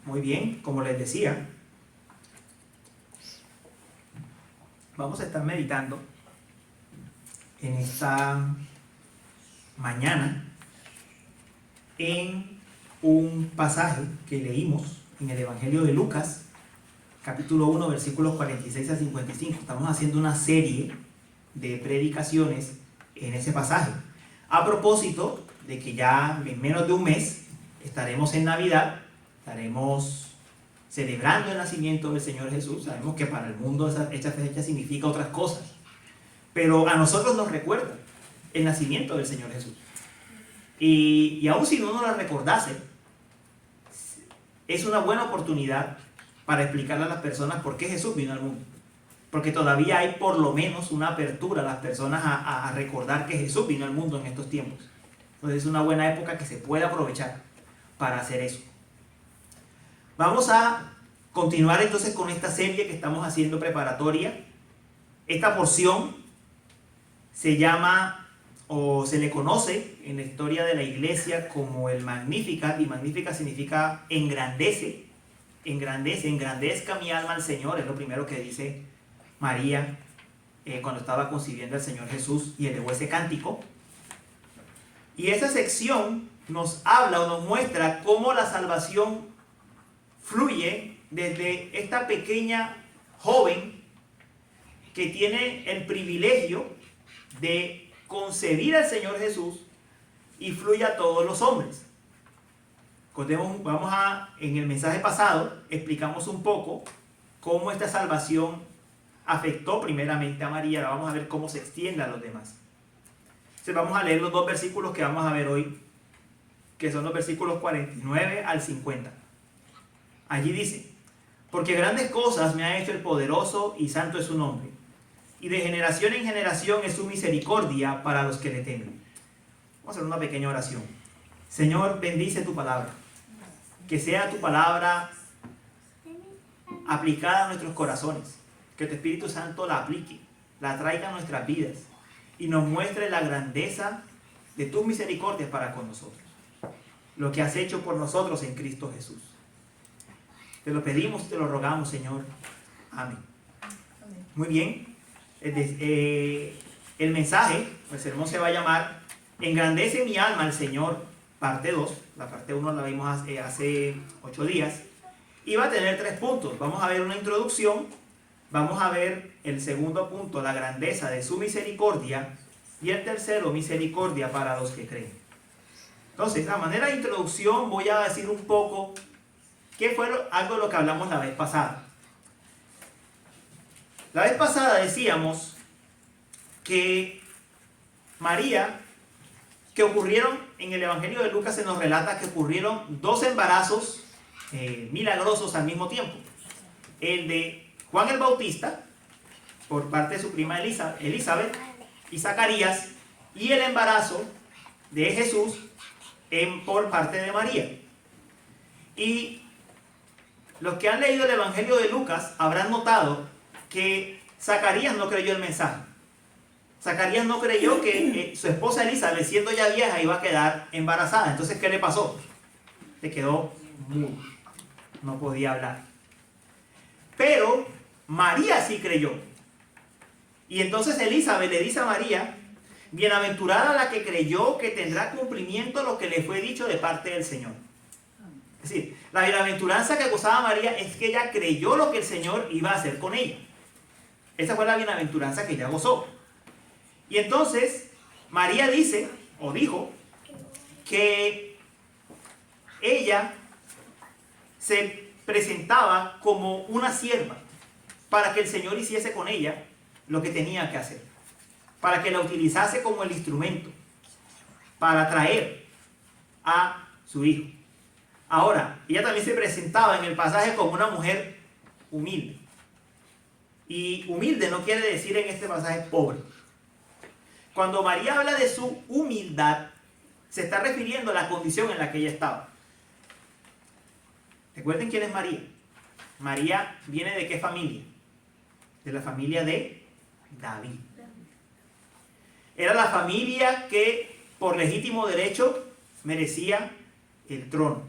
Muy bien, como les decía, vamos a estar meditando en esta mañana en un pasaje que leímos en el Evangelio de Lucas, capítulo 1, versículos 46 a 55. Estamos haciendo una serie de predicaciones en ese pasaje. A propósito de que ya en menos de un mes estaremos en Navidad, estaremos celebrando el nacimiento del Señor Jesús. Sabemos que para el mundo esta fecha significa otras cosas, pero a nosotros nos recuerda el nacimiento del Señor Jesús. Y aun si no nos la recordase, es una buena oportunidad para explicarle a las personas por qué Jesús vino al mundo. Porque todavía hay por lo menos una apertura a las personas a recordar que Jesús vino al mundo en estos tiempos. Entonces es una buena época que se puede aprovechar para hacer eso. Vamos a continuar entonces con esta serie que estamos haciendo preparatoria. Esta porción se llama, o se le conoce en la historia de la iglesia como el Magnificat, y Magnificat significa engrandece, engrandezca mi alma al Señor, es lo primero que dice María cuando estaba concibiendo al Señor Jesús y elevó ese cántico. Y esa sección nos habla o nos muestra cómo la salvación fluye desde esta pequeña joven que tiene el privilegio de concebir al Señor Jesús y fluye a todos los hombres. En el mensaje pasado explicamos un poco cómo esta salvación afectó primeramente a María. Ahora vamos a ver cómo se extiende a los demás. Entonces vamos a leer los dos versículos que vamos a ver hoy, que son los versículos 49 al 50. Allí dice: porque grandes cosas me ha hecho el poderoso y santo es su nombre, y de generación en generación es su misericordia para los que le temen. Vamos a hacer una pequeña oración. Señor, bendice tu palabra. Que sea tu palabra aplicada a nuestros corazones. Que tu Espíritu Santo la aplique, la traiga a nuestras vidas y nos muestre la grandeza de tus misericordias para con nosotros. Lo que has hecho por nosotros en Cristo Jesús. Te lo pedimos y te lo rogamos, Señor. Amén. Muy bien. El mensaje, el sermón se va a llamar Engrandece mi alma al Señor, parte 2. La parte 1 la vimos hace 8 días. Y va a tener 3 puntos. Vamos a ver una introducción. Vamos a ver el segundo punto, la grandeza de su misericordia. Y el tercero, misericordia para los que creen. Entonces, a manera de introducción voy a decir un poco qué fue algo de lo que hablamos la vez pasada. La vez pasada decíamos que María, que ocurrieron en el Evangelio de Lucas, se nos relata que ocurrieron 2 embarazos milagrosos al mismo tiempo. El de Juan el Bautista, por parte de su prima Elizabeth y Zacarías, y el embarazo de Jesús por parte de María. Y los que han leído el Evangelio de Lucas habrán notado que Zacarías no creyó el mensaje. Zacarías no creyó que su esposa Elizabeth, siendo ya vieja, iba a quedar embarazada. Entonces, ¿qué le pasó? Se quedó mudo. No podía hablar. Pero María sí creyó. Y entonces Elizabeth le dice a María: bienaventurada la que creyó que tendrá cumplimiento lo que le fue dicho de parte del Señor. Es decir, la bienaventuranza que gozaba María es que ella creyó lo que el Señor iba a hacer con ella. Esa fue la bienaventuranza que ella gozó. Y entonces María dice, o dijo, que ella se presentaba como una sierva para que el Señor hiciese con ella lo que tenía que hacer, para que la utilizase como el instrumento para traer a su hijo. Ahora, ella también se presentaba en el pasaje como una mujer humilde. Y humilde no quiere decir en este pasaje pobre. Cuando María habla de su humildad, se está refiriendo a la condición en la que ella estaba. Recuerden quién es María. María viene ¿de qué familia? De la familia de David. Era la familia que por legítimo derecho merecía el trono.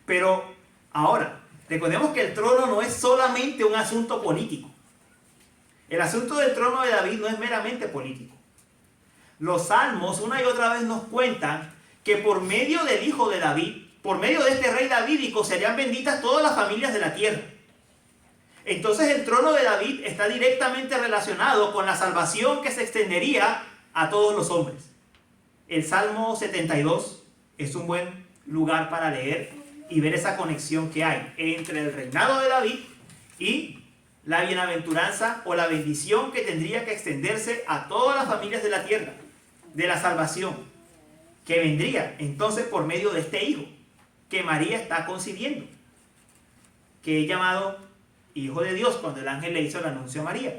Pero Ahora, recordemos que el trono no es solamente un asunto político. El asunto del trono de David no es meramente político. Los salmos una y otra vez nos cuentan que por medio del hijo de David, por medio de este rey davídico, serían benditas todas las familias de la tierra. Entonces el trono de David está directamente relacionado con la salvación que se extendería a todos los hombres. El Salmo 72 es un buen lugar para leer y ver esa conexión que hay entre el reinado de David y la bienaventuranza o la bendición que tendría que extenderse a todas las familias de la tierra, de la salvación que vendría entonces por medio de este hijo que María está concibiendo, que es llamado Hijo de Dios cuando el ángel le hizo el anuncio a María.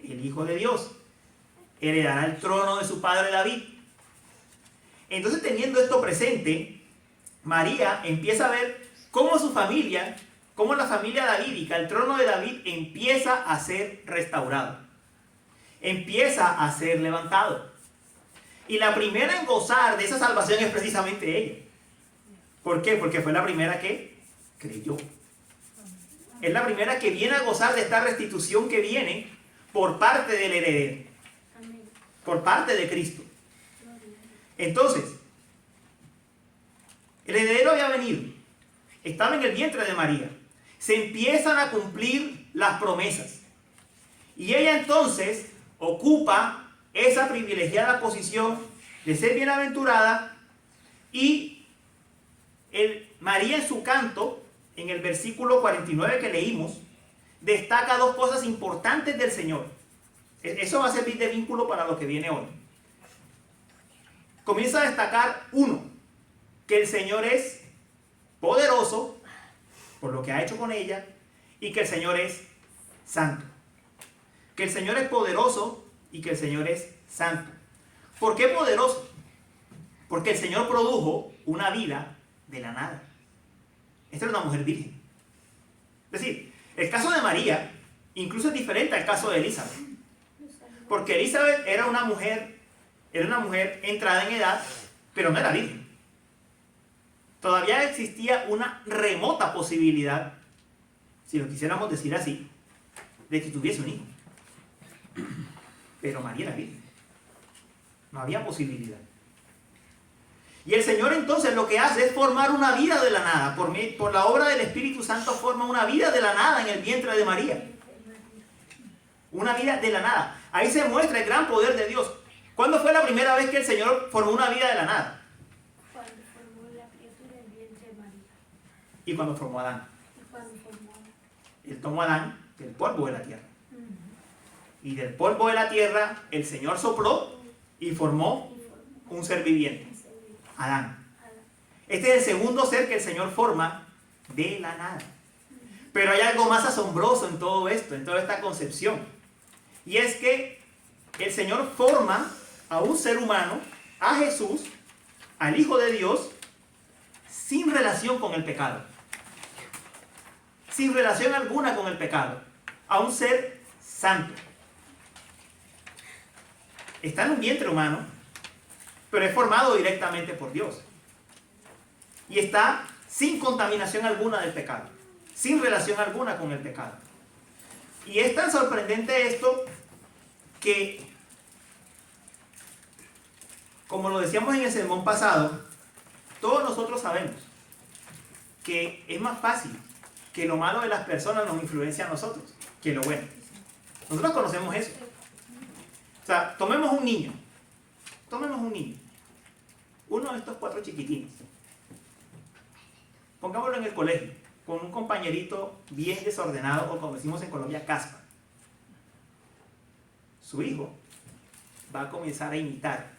El Hijo de Dios heredará el trono de su padre David. Entonces, teniendo esto presente, María empieza a ver cómo su familia, cómo la familia davídica, el trono de David empieza a ser restaurado, empieza a ser levantado. Y la primera en gozar de esa salvación es precisamente ella. ¿Por qué? Porque fue la primera que creyó. Es la primera que viene a gozar de esta restitución que viene por parte del heredero, por parte de Cristo. Entonces, el heredero había venido, estaba en el vientre de María, se empiezan a cumplir las promesas y ella entonces ocupa esa privilegiada posición de ser bienaventurada. Y María en su canto, en el versículo 49 que leímos, destaca dos cosas importantes del Señor. Eso va a servir de vínculo para lo que viene hoy. Comienza a destacar, uno, que el Señor es poderoso por lo que ha hecho con ella y que el Señor es santo. Que el Señor es poderoso y que el Señor es santo. ¿Por qué poderoso? Porque el Señor produjo una vida de la nada. Esta era una mujer virgen. Es decir, el caso de María incluso es diferente al caso de Elizabeth. Porque Elizabeth era una mujer entrada en edad, pero no era virgen. Todavía existía una remota posibilidad, si lo quisiéramos decir así, de que tuviese un hijo. Pero María era virgen. No había posibilidad. Y el Señor entonces lo que hace es formar una vida de la nada. Por la obra del Espíritu Santo forma una vida de la nada en el vientre de María. Una vida de la nada. Ahí se muestra el gran poder de Dios. ¿Cuándo fue la primera vez que el Señor formó una vida de la nada? Cuando formó la criatura en el vientre de María. Y cuando formó a Adán. Él tomó a Adán del polvo de la tierra. Y del polvo de la tierra el Señor sopló y formó un ser viviente. Adán. Este es el segundo ser que el Señor forma de la nada. Pero hay algo más asombroso en todo esto, en toda esta concepción. Y es que el Señor forma a un ser humano, a Jesús, al Hijo de Dios, sin relación con el pecado. Sin relación alguna con el pecado. A un ser santo. Está en un vientre humano, pero es formado directamente por Dios. Y está sin contaminación alguna del pecado, sin relación alguna con el pecado. Y es tan sorprendente esto que, como lo decíamos en el sermón pasado, todos nosotros sabemos que es más fácil que lo malo de las personas nos influencie a nosotros que lo bueno. Nosotros conocemos eso. O sea, tomemos un niño. Uno de estos 4 chiquitines. Pongámoslo en el colegio, con un compañerito bien desordenado, o como decimos en Colombia, caspa. Su hijo va a comenzar a imitar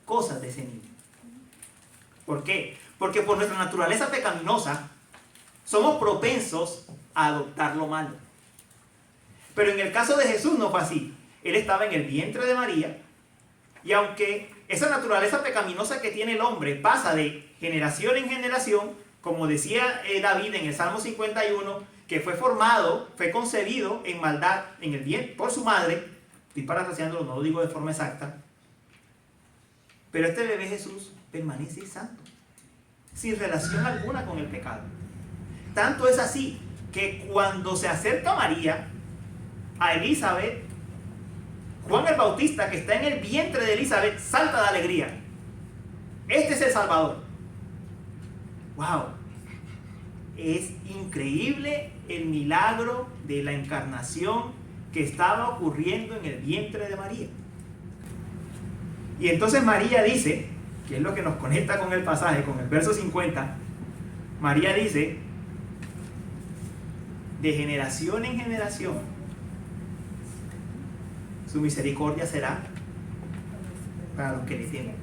cosas de ese niño. ¿Por qué? Porque por nuestra naturaleza pecaminosa somos propensos a adoptar lo malo. Pero en el caso de Jesús no fue así. Él estaba en el vientre de María, y aunque esa naturaleza pecaminosa que tiene el hombre pasa de generación en generación, como decía David en el Salmo 51, que fue concebido en maldad en el vientre por su madre, estoy parafraseándolo, no lo digo de forma exacta, pero este bebé Jesús permanece santo, sin relación alguna con el pecado. Tanto es así que cuando se acerca María a Elizabeth, Juan el Bautista, que está en el vientre de Elizabeth, salta de alegría. Este es el Salvador. ¡Wow! Es increíble el milagro de la encarnación que estaba ocurriendo en el vientre de María. Y entonces María dice, que es lo que nos conecta con el pasaje, con el verso 50, María dice, de generación en generación, su misericordia será para los que le temen.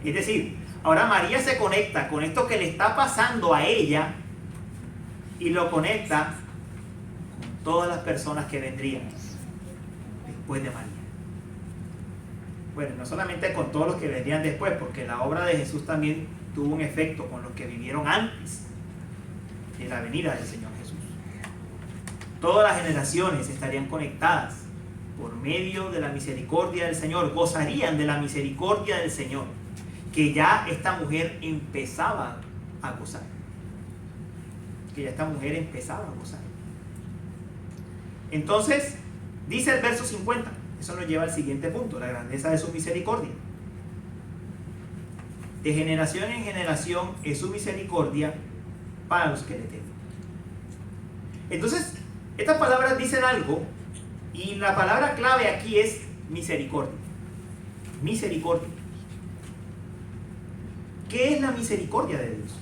Es decir, ahora María se conecta con esto que le está pasando a ella y lo conecta con todas las personas que vendrían después de María. Bueno, no solamente con todos los que vendrían después, porque la obra de Jesús también tuvo un efecto con los que vivieron antes de la venida del Señor Jesús. Todas las generaciones estarían conectadas por medio de la misericordia del Señor, gozarían de la misericordia del Señor, que ya esta mujer empezaba a gozar. Entonces, dice el verso 50, eso nos lleva al siguiente punto, la grandeza de su misericordia. De generación en generación es su misericordia para los que le temen. Entonces, estas palabras dicen algo, y la palabra clave aquí es misericordia. Misericordia. ¿Qué es la misericordia de Dios?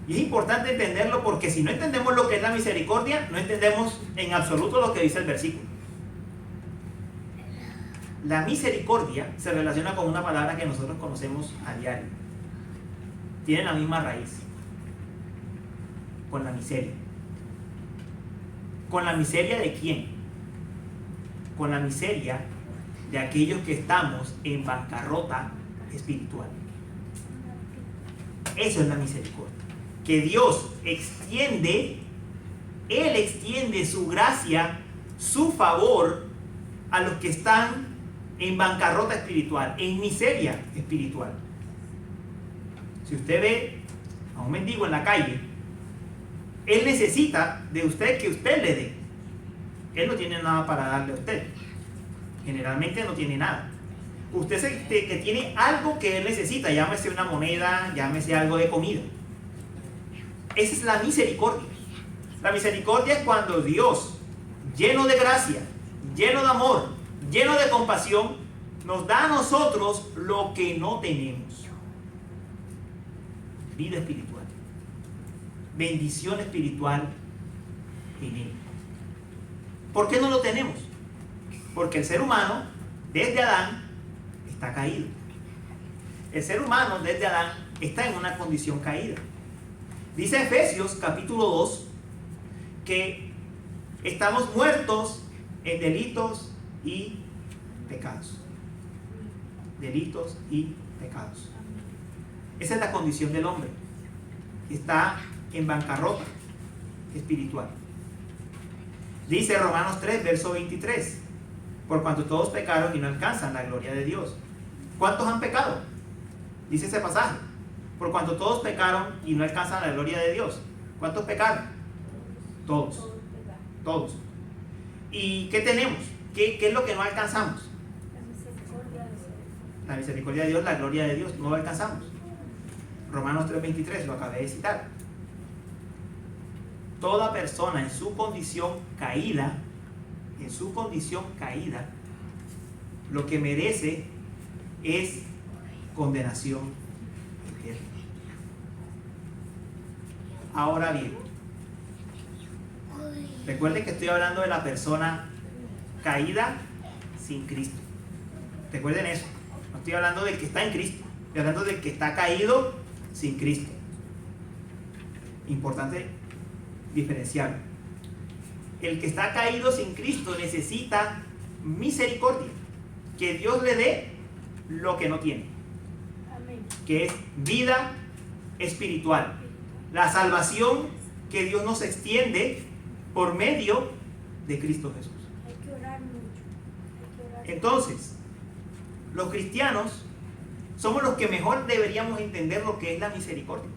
Y es importante entenderlo, porque si no entendemos lo que es la misericordia, no entendemos en absoluto lo que dice el versículo. La misericordia se relaciona con una palabra que nosotros conocemos a diario. Tiene la misma raíz. Con la miseria. ¿Con la miseria de quién? Con la miseria de aquellos que estamos en bancarrota espiritual. Eso es la misericordia. Que Dios extiende, Él extiende su gracia, su favor a los que están en bancarrota espiritual, en miseria espiritual. Si usted ve a un mendigo en la calle, él necesita de usted que usted le dé. Él no tiene nada para darle a usted. Generalmente no tiene nada. Usted es el que tiene algo que él necesita, llámese una moneda, llámese algo de comida. Esa es la misericordia. La misericordia es cuando Dios, lleno de gracia, lleno de amor, lleno de compasión, nos da a nosotros lo que no tenemos. Vida espiritual. Bendición espiritual en Él. ¿Por qué no lo tenemos? Porque el ser humano, desde Adán, está caído. El ser humano, desde Adán, está en una condición caída. Dice Efesios capítulo 2 que estamos muertos en delitos y pecados. Delitos y pecados. Esa es la condición del hombre. Está en bancarrota espiritual. Dice Romanos 3, verso 23. Por cuanto todos pecaron y no alcanzan la gloria de Dios. ¿Cuántos han pecado? Dice ese pasaje. Por cuanto todos pecaron y no alcanzan la gloria de Dios. ¿Cuántos pecaron? Todos. Todos. ¿Y qué tenemos? ¿Qué es lo que no alcanzamos? La misericordia de Dios, la gloria de Dios, no lo alcanzamos. Romanos 3:23, lo acabé de citar. Toda persona en su condición caída, lo que merece es condenación eterna. Ahora bien, recuerden que estoy hablando de la persona caída sin Cristo. Recuerden eso. No estoy hablando del que está en Cristo. Estoy hablando del que está caído sin Cristo. Importante diferenciar. El que está caído sin Cristo necesita misericordia. Que Dios le dé lo que no tiene. Amén. Que es vida espiritual. La salvación que Dios nos extiende por medio de Cristo Jesús. Hay que orar mucho. Hay que orar. Entonces, los cristianos somos los que mejor deberíamos entender lo que es la misericordia.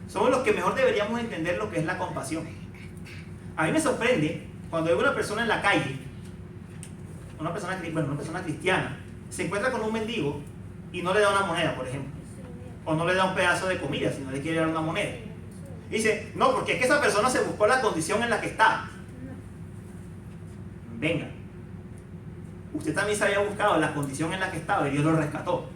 somos los que mejor deberíamos entender lo que es la compasión. A mí me sorprende cuando veo una persona en la calle, una persona cristiana, se encuentra con un mendigo y no le da una moneda, por ejemplo, o no le da un pedazo de comida, sino le quiere dar una moneda. Y dice, no, porque es que esa persona se buscó la condición en la que está. Venga, usted también se había buscado la condición en la que estaba y Dios lo rescató.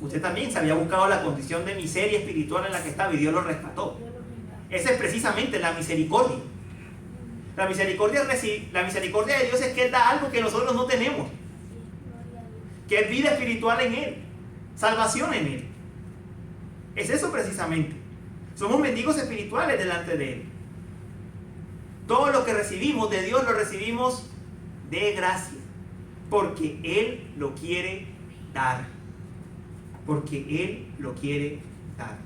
Usted también se había buscado la condición de miseria espiritual en la que estaba y Dios lo rescató. Esa es precisamente la misericordia. La misericordia de Dios es que Él da algo que nosotros no tenemos, que es vida espiritual en Él, salvación en Él. Es eso precisamente. Somos mendigos espirituales delante de Él. Todo lo que recibimos de Dios lo recibimos de gracia, porque Él lo quiere dar. Porque Él lo quiere dar.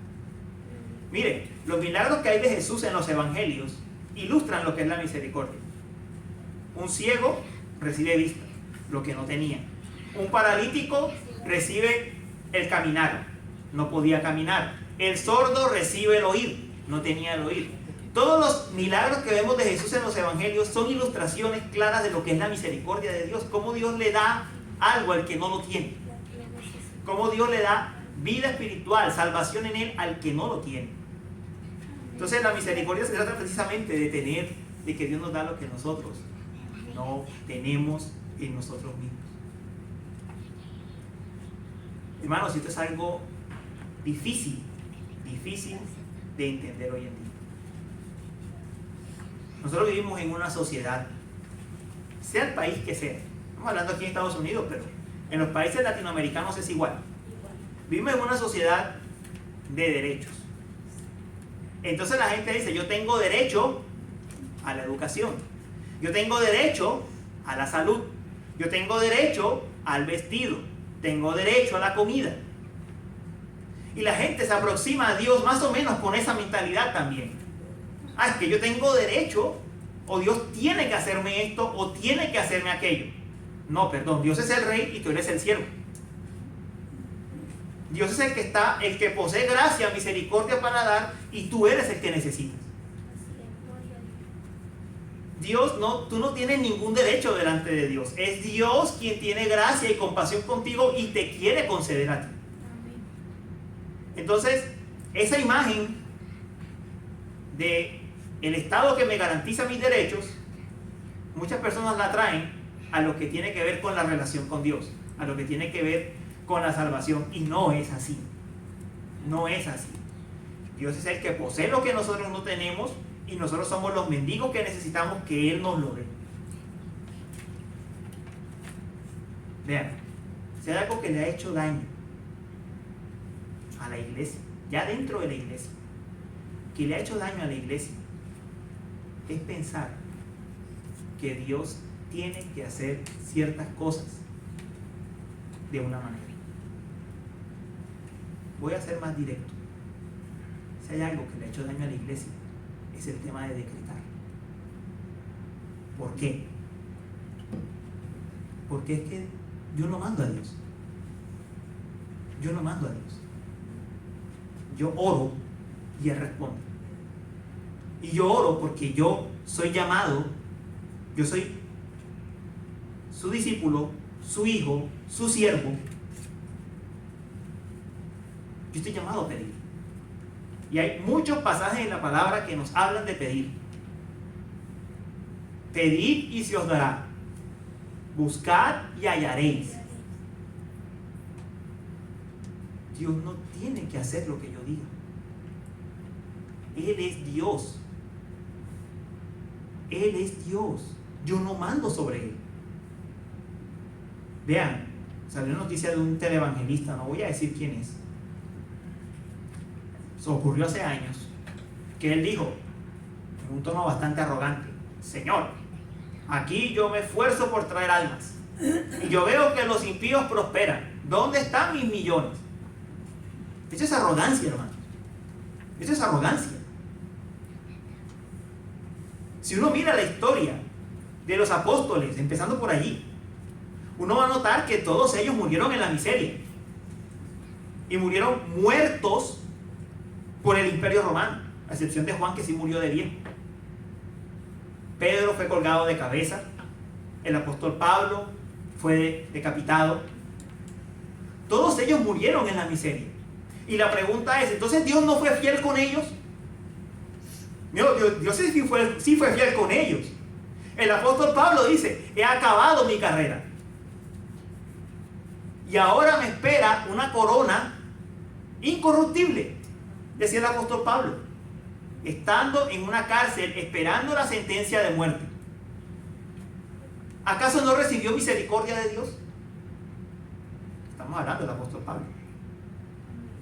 Mire, los milagros que hay de Jesús en los evangelios ilustran lo que es la misericordia. Un ciego recibe vista, lo que no tenía. Un paralítico recibe el caminar, no podía caminar. El sordo recibe el oír, no tenía el oír. Todos los milagros que vemos de Jesús en los evangelios son ilustraciones claras de lo que es la misericordia de Dios, cómo Dios le da algo al que no lo tiene, cómo Dios le da vida espiritual, salvación en Él al que no lo tiene. Entonces la misericordia se trata precisamente de que Dios nos da lo que nosotros no tenemos en nosotros mismos. Hermanos, esto es algo difícil de entender hoy en día. Nosotros vivimos en una sociedad, sea el país que sea, estamos hablando aquí en Estados Unidos, pero en los países latinoamericanos es igual. Vivimos en una sociedad de derechos. Entonces la gente dice, yo tengo derecho a la educación, yo tengo derecho a la salud, yo tengo derecho al vestido, tengo derecho a la comida. Y la gente se aproxima a Dios más o menos con esa mentalidad también. Es que yo tengo derecho, o Dios tiene que hacerme esto, o tiene que hacerme aquello. No, perdón, Dios es el rey y tú eres el siervo. Dios es el que posee gracia, misericordia para dar, y tú eres el que necesitas. Tú no tienes ningún derecho delante de Dios. Es Dios quien tiene gracia y compasión contigo y te quiere conceder a ti. Entonces, esa imagen de el Estado que me garantiza mis derechos, muchas personas la traen a lo que tiene que ver con la relación con Dios, a lo que tiene que ver con la salvación, y no es así. No es así. Dios es el que posee lo que nosotros no tenemos y nosotros somos los mendigos que necesitamos que Él nos lo dé. Vean, si hay algo que le ha hecho daño a la iglesia, ya dentro de la iglesia, que le ha hecho daño a la iglesia, es pensar que Dios tiene que hacer ciertas cosas de una manera. Voy a ser más directo. Si hay algo que le ha hecho daño a la iglesia, es el tema de decretar. ¿Por qué? Porque es que yo no mando a Dios. Yo no mando a Dios. Yo oro y Él responde. Y yo oro porque yo soy llamado, yo soy su discípulo, su hijo, su siervo. Yo estoy llamado a pedir. Y hay muchos pasajes en la palabra que nos hablan de pedir. Pedid y se os dará. Buscad y hallaréis. Dios no tiene que hacer lo que yo diga. Él es Dios. Él es Dios. Yo no mando sobre Él. Vean, salió una noticia de un televangelista, no voy a decir quién es. Eso ocurrió hace años, que él dijo, en un tono bastante arrogante, Señor, aquí yo me esfuerzo por traer almas, y yo veo que los impíos prosperan. ¿Dónde están mis millones? Eso es arrogancia, hermano. Eso es arrogancia. Si uno mira la historia de los apóstoles, empezando por allí, uno va a notar que todos ellos murieron en la miseria. Y murieron muertos por el Imperio Romano, a excepción de Juan, que sí murió de viejo. Pedro fue colgado de cabeza, el apóstol Pablo fue decapitado. Todos ellos murieron en la miseria. Y la pregunta es, ¿entonces Dios no fue fiel con ellos? No, Dios sí fue fiel con ellos. El apóstol Pablo dice, he acabado mi carrera. Y ahora me espera una corona incorruptible, decía el apóstol Pablo, estando en una cárcel esperando la sentencia de muerte. ¿Acaso no recibió misericordia de Dios? Estamos hablando del apóstol Pablo.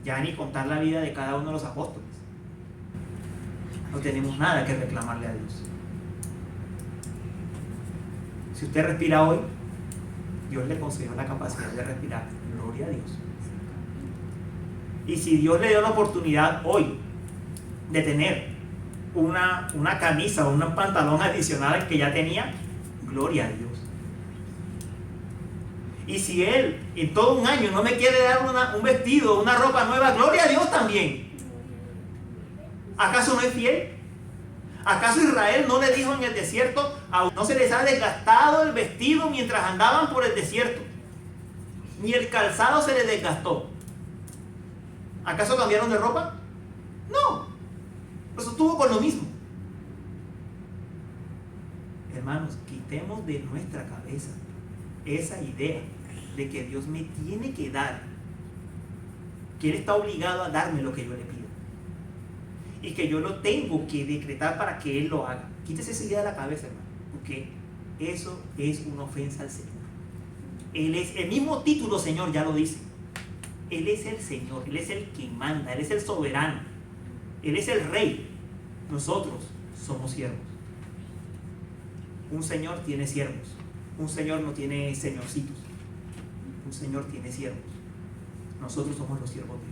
Ya ni contar la vida de cada uno de los apóstoles. No tenemos nada que reclamarle a Dios. Si usted respira hoy, Dios le concedió la capacidad de respirar. Gloria a Dios. Y si Dios le dio la oportunidad hoy de tener una camisa o un pantalón adicional que ya tenía, gloria a Dios. Y si Él en todo un año no me quiere dar un vestido, una ropa nueva, gloria a Dios también. ¿Acaso no es fiel? ¿Acaso Israel no le dijo en el desierto, no se les ha desgastado el vestido mientras andaban por el desierto? Ni el calzado se les desgastó. ¿Acaso cambiaron de ropa? No. Pues estuvo con lo mismo. Hermanos, quitemos de nuestra cabeza esa idea de que Dios me tiene que dar, que Él está obligado a darme lo que yo le pido y que yo lo tengo que decretar para que Él lo haga. Quítese esa idea de la cabeza, hermano, porque eso es una ofensa al Señor. Él es, el mismo título Señor ya lo dice. Él es el Señor, Él es el que manda, Él es el soberano, Él es el rey. Nosotros somos siervos. Un Señor tiene siervos. Un Señor no tiene señorcitos. Un Señor tiene siervos. Nosotros somos los siervos de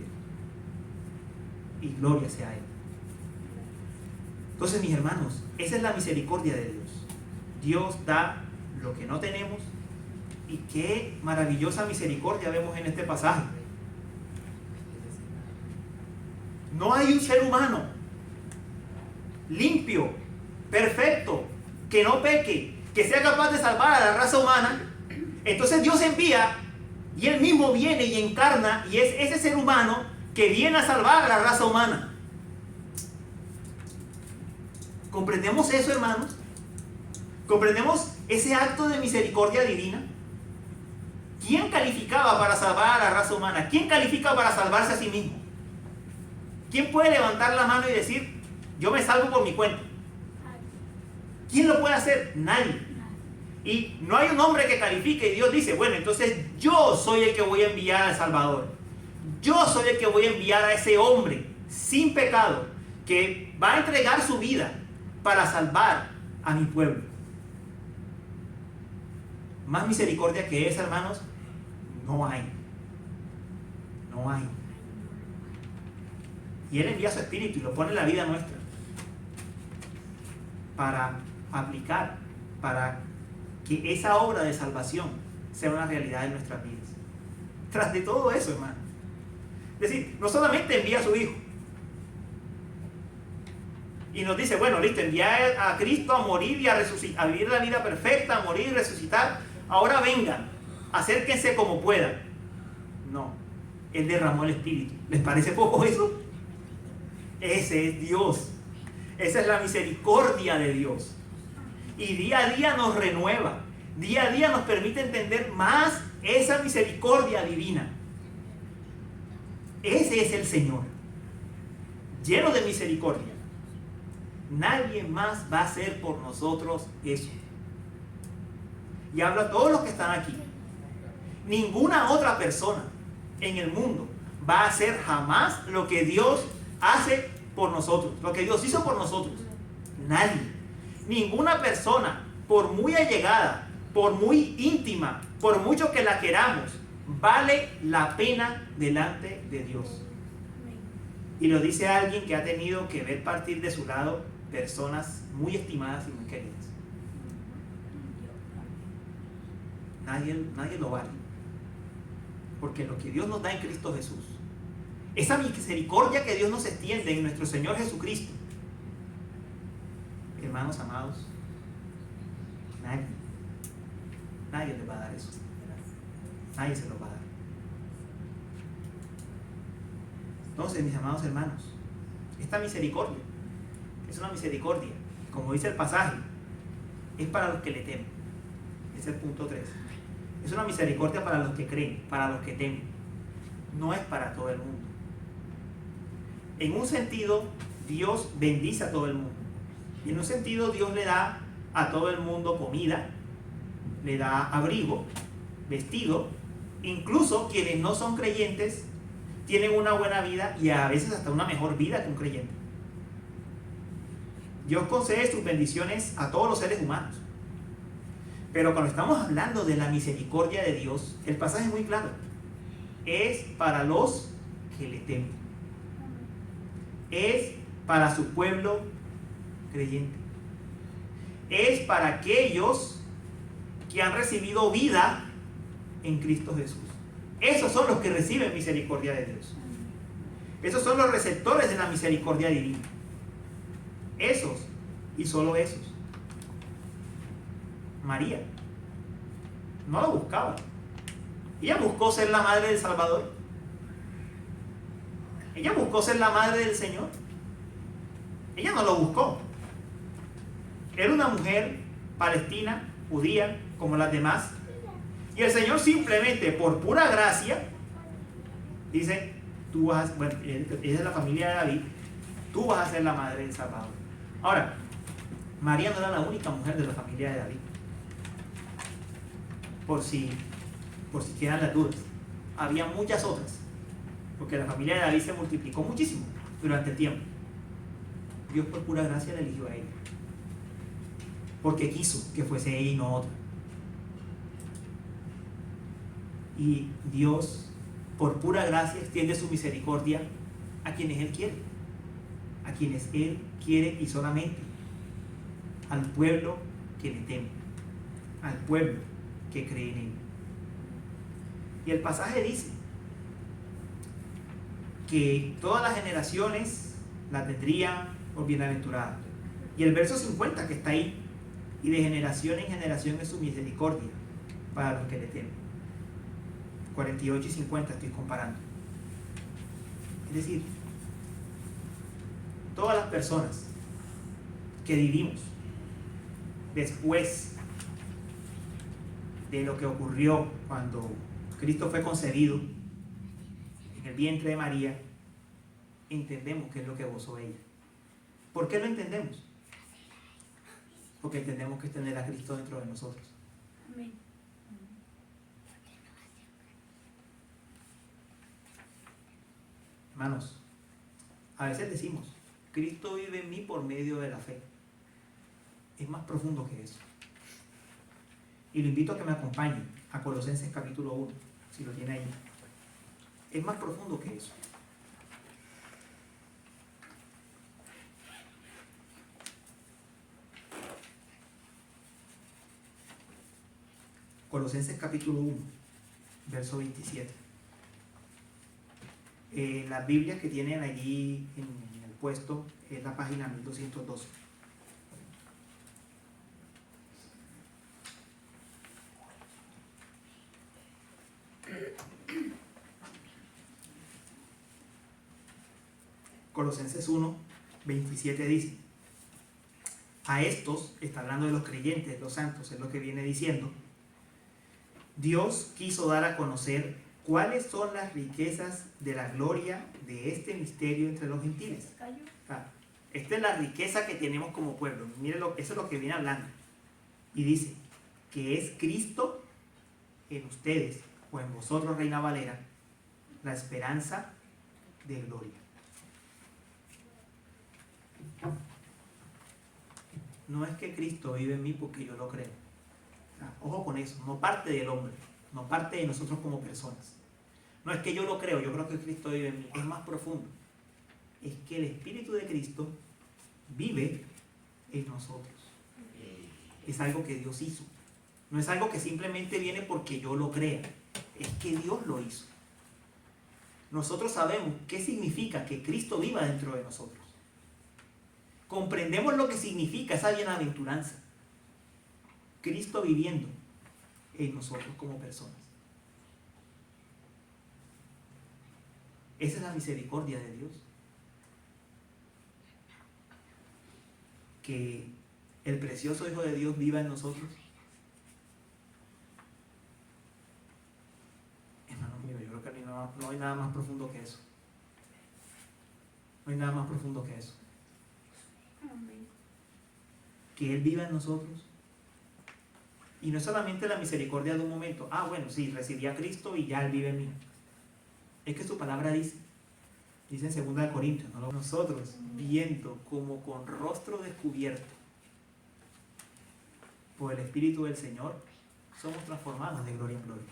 Él. Y gloria sea a Él. Entonces, mis hermanos, esa es la misericordia de Dios. Dios da lo que no tenemos. Y qué maravillosa misericordia vemos en este pasaje. No hay un ser humano limpio, perfecto, que no peque, que sea capaz de salvar a la raza humana. Entonces Dios envía y Él mismo viene y encarna y es ese ser humano que viene a salvar a la raza humana. ¿Comprendemos eso, hermanos? ¿Comprendemos ese acto de misericordia divina? ¿Quién calificaba para salvar a la raza humana? ¿Quién califica para salvarse a sí mismo? ¿Quién puede levantar la mano y decir, yo me salvo por mi cuenta? ¿Quién lo puede hacer? Nadie. Y no hay un hombre que califique y Dios dice, bueno, entonces yo soy el que voy a enviar al Salvador. Yo soy el que voy a enviar a ese hombre sin pecado que va a entregar su vida para salvar a mi pueblo. Más misericordia que esa, hermanos, no hay. No hay. Y Él envía su Espíritu y lo pone en la vida nuestra para aplicar, para que esa obra de salvación sea una realidad en nuestras vidas. Tras de todo eso, hermano, es decir, no solamente envía a su Hijo y nos dice, bueno, listo, envía a Cristo a morir y a resucitar, a vivir la vida perfecta, a morir y resucitar, ahora vengan, acérquense como puedan. No, Él derramó el Espíritu. ¿Les parece poco eso? Ese es Dios. Esa es la misericordia de Dios. Y día a día nos renueva. Día a día nos permite entender más esa misericordia divina. Ese es el Señor, lleno de misericordia. Nadie más va a hacer por nosotros eso. Y hablo a todos los que están aquí. Ninguna otra persona en el mundo va a hacer jamás lo que Dios hace por nosotros, lo que Dios hizo por nosotros. Nadie. Ninguna persona, por muy allegada, por muy íntima, por mucho que la queramos, vale la pena delante de Dios. Y lo dice alguien que ha tenido que ver partir de su lado personas muy estimadas y muy queridas. Nadie lo vale. Porque lo que Dios nos da en Cristo Jesús esa misericordia que Dios nos extiende en nuestro Señor Jesucristo. Hermanos amados, nadie les va a dar eso. Nadie se lo va a dar. Entonces, mis amados hermanos, esta misericordia es una misericordia, como dice el pasaje, es para los que le temen. Es el punto 3. Es una misericordia para los que creen, para los que temen. No es para todo el mundo. En un sentido, Dios bendice a todo el mundo. Y en un sentido, Dios le da a todo el mundo comida, le da abrigo, vestido. Incluso quienes no son creyentes tienen una buena vida y a veces hasta una mejor vida que un creyente. Dios concede sus bendiciones a todos los seres humanos. Pero cuando estamos hablando de la misericordia de Dios, el pasaje es muy claro. Es para los que le temen. Es para su pueblo creyente. Es para aquellos que han recibido vida en Cristo Jesús. Esos son los que reciben misericordia de Dios. Esos son los receptores de la misericordia divina. Esos y solo esos. María no lo buscaba. Ella buscó ser la madre del Salvador. Ella buscó ser la madre del Señor. Ella no lo buscó. Era una mujer palestina, judía, como las demás. Y el Señor simplemente, por pura gracia, dice, tú vas a, bueno, ella es la familia de David, tú vas a ser la madre del Salvador. Ahora, María no era la única mujer de la familia de David. Por si quedan las dudas. Había muchas otras. Porque la familia de David se multiplicó muchísimo durante el tiempo. Dios por pura gracia la eligió a ella. Porque quiso que fuese ella y no otra. Y Dios, por pura gracia, extiende su misericordia a quienes Él quiere. A quienes Él quiere y solamente. Al pueblo que le teme. Al pueblo que cree en Él. Y el pasaje dice que todas las generaciones la tendrían por bienaventurada. Y el verso 50 que está ahí, y de generación en generación es su misericordia para los que le temen. 48 y 50 estoy comparando. Es decir, todas las personas que vivimos después de lo que ocurrió cuando Cristo fue concebido en el vientre de María, entendemos qué es lo que gozó ella. ¿Por qué lo entendemos? Porque entendemos que es tener a Cristo dentro de nosotros. Amén. Hermanos, a veces decimos, Cristo vive en mí por medio de la fe. Es más profundo que eso. Y lo invito a que me acompañe a Colosenses capítulo 1, si lo tiene ahí. Es más profundo que eso. Colosenses capítulo 1, verso 27. Las Biblias que tienen allí en el puesto es la página 1212. Colosenses 1, 27 dice: a estos, está hablando de los creyentes, los santos, es lo que viene diciendo, Dios quiso dar a conocer cuáles son las riquezas de la gloria de este misterio entre los gentiles. Esta es la riqueza que tenemos como pueblo. Miren, eso es lo que viene hablando. Y dice que es Cristo en ustedes, o en vosotros, Reina Valera, la esperanza de gloria. No es que Cristo vive en mí porque yo lo creo. Ojo con eso, no parte del hombre, no parte de nosotros como personas. No es que yo lo creo, yo creo que Cristo vive en mí. Es más profundo. Es que el Espíritu de Cristo vive en nosotros. Es algo que Dios hizo. No es algo que simplemente viene porque yo lo crea. Es que Dios lo hizo. nosotros sabemos qué significa que Cristo viva dentro de nosotros. Comprendemos lo que significa esa bienaventuranza. Cristo viviendo en nosotros como personas. Esa es la misericordia de Dios. Que el precioso Hijo de Dios viva en nosotros. Hermanos míos, yo creo que no hay nada más profundo que eso. No hay nada más profundo que eso. Amén. Que Él viva en nosotros. Y no es solamente la misericordia de un momento. Ah, bueno, sí, recibí a Cristo y ya Él vive en mí. Es que su palabra dice en 2 Corintios, ¿no? Nosotros viendo como con rostro descubierto por el Espíritu del Señor, somos transformados de gloria en gloria.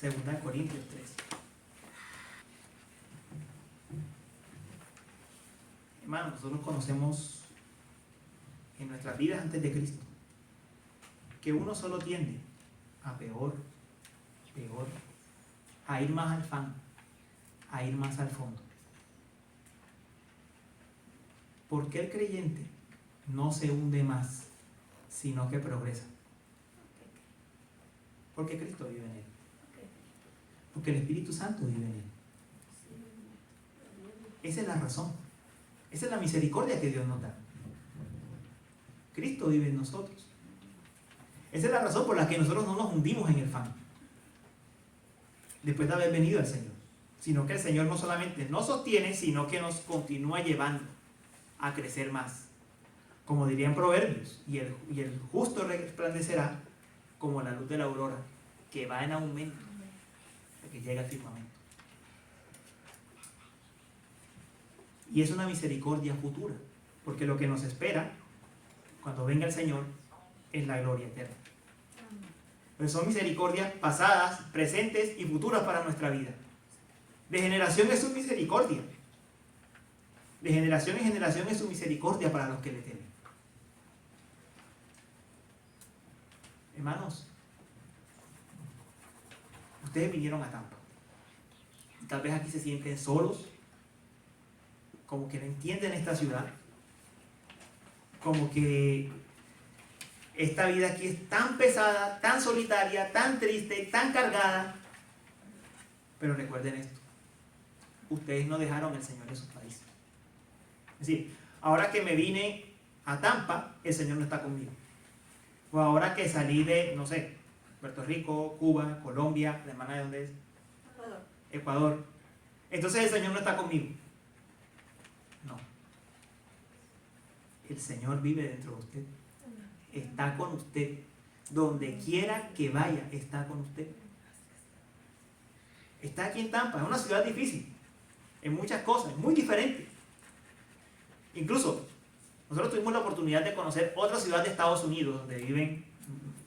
2 Corintios 3. Hermanos, nosotros conocemos en nuestras vidas antes de Cristo que uno solo tiende a peor, a ir más al fan, a ir más al fondo. ¿Por qué el creyente no se hunde más, sino que progresa? Porque Cristo vive en él. Porque el Espíritu Santo vive en él. Esa es la razón. Esa es la misericordia que Dios nos da. Cristo vive en nosotros. Esa es la razón por la que nosotros no nos hundimos en el fan después de haber venido al Señor, sino que el Señor no solamente nos sostiene, sino que nos continúa llevando a crecer más. Como dirían Proverbios, y el justo resplandecerá como la luz de la aurora, que va en aumento hasta que llega al firmamento. Y es una misericordia futura, porque lo que nos espera cuando venga el Señor es la gloria eterna. Pues son misericordias pasadas, presentes y futuras para nuestra vida. De generación es su misericordia. De generación en generación es su misericordia para los que le temen. Hermanos, ustedes vinieron a Tampa. Tal vez aquí se sienten solos, como que no entienden esta ciudad, como que esta vida aquí es tan pesada, tan solitaria, tan triste, tan cargada. Pero recuerden esto: ustedes no dejaron el Señor en sus países. Es decir, ahora que me vine a Tampa, el Señor no está conmigo. O ahora que salí de, no sé, Puerto Rico, Cuba, Colombia, ¿la hermana de dónde es? Ecuador. Entonces el Señor no está conmigo. No. El Señor vive dentro de usted. Está con usted. Donde quiera que vaya, está con usted. Está aquí en Tampa. Es una ciudad difícil. En muchas cosas. Muy diferente. Incluso, nosotros tuvimos la oportunidad de conocer otra ciudad de Estados Unidos, donde viven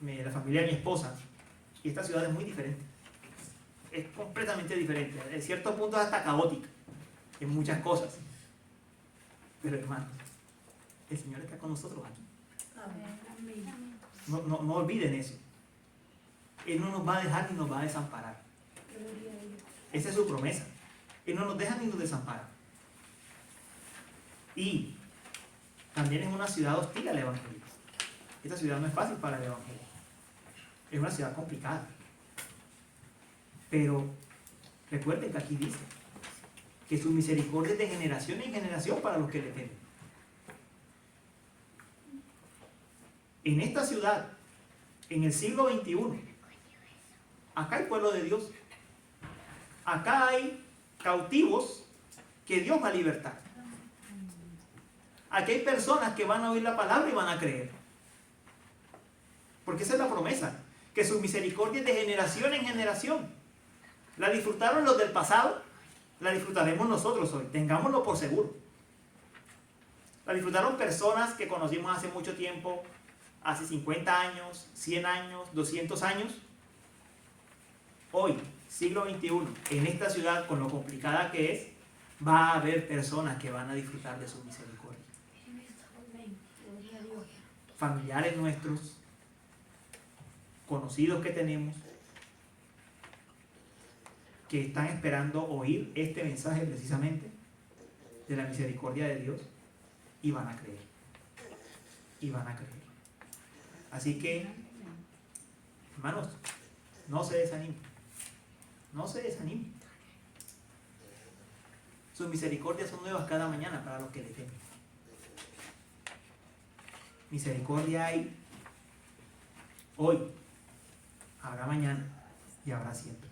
la familia de mi esposa. Y esta ciudad es muy diferente. Es completamente diferente. En ciertos puntos hasta caótica. En muchas cosas. Pero hermanos, el Señor está con nosotros aquí. No olviden eso. Él no nos va a dejar ni nos va a desamparar. Esa es su promesa. Él no nos deja ni nos desampara. Y también es una ciudad hostil al Evangelio. Esta ciudad no es fácil para el Evangelio. Es una ciudad complicada. Pero recuerden que aquí dice que su misericordia es de generación en generación para los que le temen. En esta ciudad, en el siglo XXI, acá hay pueblo de Dios. Acá hay cautivos que Dios va a libertar. Aquí hay personas que van a oír la palabra y van a creer. Porque esa es la promesa, que su misericordia es de generación en generación. La disfrutaron los del pasado, la disfrutaremos nosotros hoy, tengámoslo por seguro. La disfrutaron personas que conocimos hace mucho tiempo, hace 50 años, 100 años, 200 años. Hoy, siglo XXI, en esta ciudad, con lo complicada que es, va a haber personas que van a disfrutar de su misericordia. Familiares nuestros, conocidos que tenemos, que están esperando oír este mensaje precisamente de la misericordia de Dios y van a creer. Y van a creer. Así que, hermanos, no se desanimen. No se desanimen. Sus misericordias son nuevas cada mañana para los que le temen. Misericordia hay hoy, habrá mañana y habrá siempre.